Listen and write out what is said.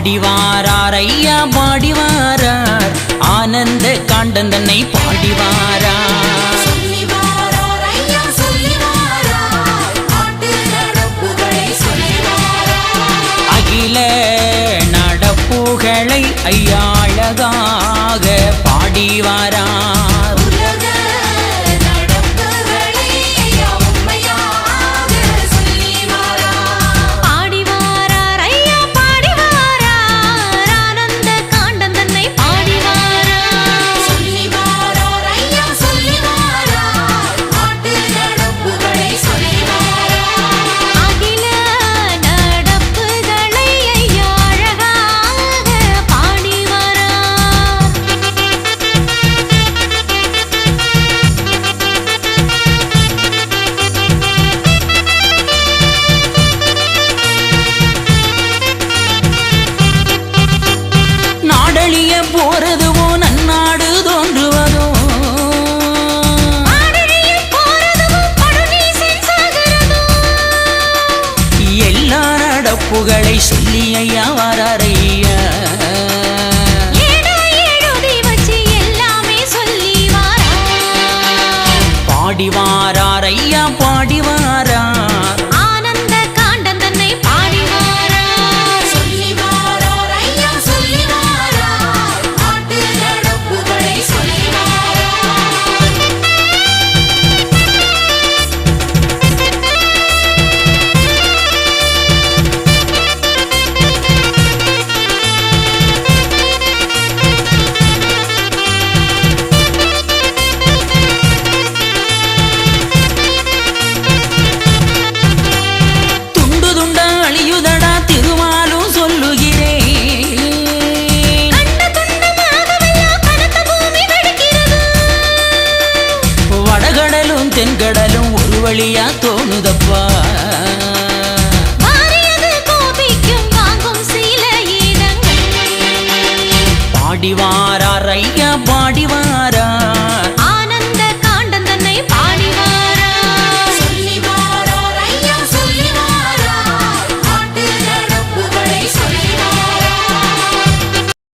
பாடிவாரார் ஐயா பாடிவாரார் ஆனந்த காண்டன் தன்னை பாடிவாரார் அகில நடப்புகளை ஐயா அழகாக பாடிவாரார் போறதுவோ நன்னாடு தோன்றுவதோ எல்லா நடப்புகளை சொல்லி ஐயா வாராரையா பாடிவாரார் ஐயா பாடிவாரார் ஆனந்த காண்டன் தன்னை பாடிவாரார் தென்கடலும் ஒரு வழியா தோணுதப்பா பாடிவாரார் ஐயா பாடிவாரார்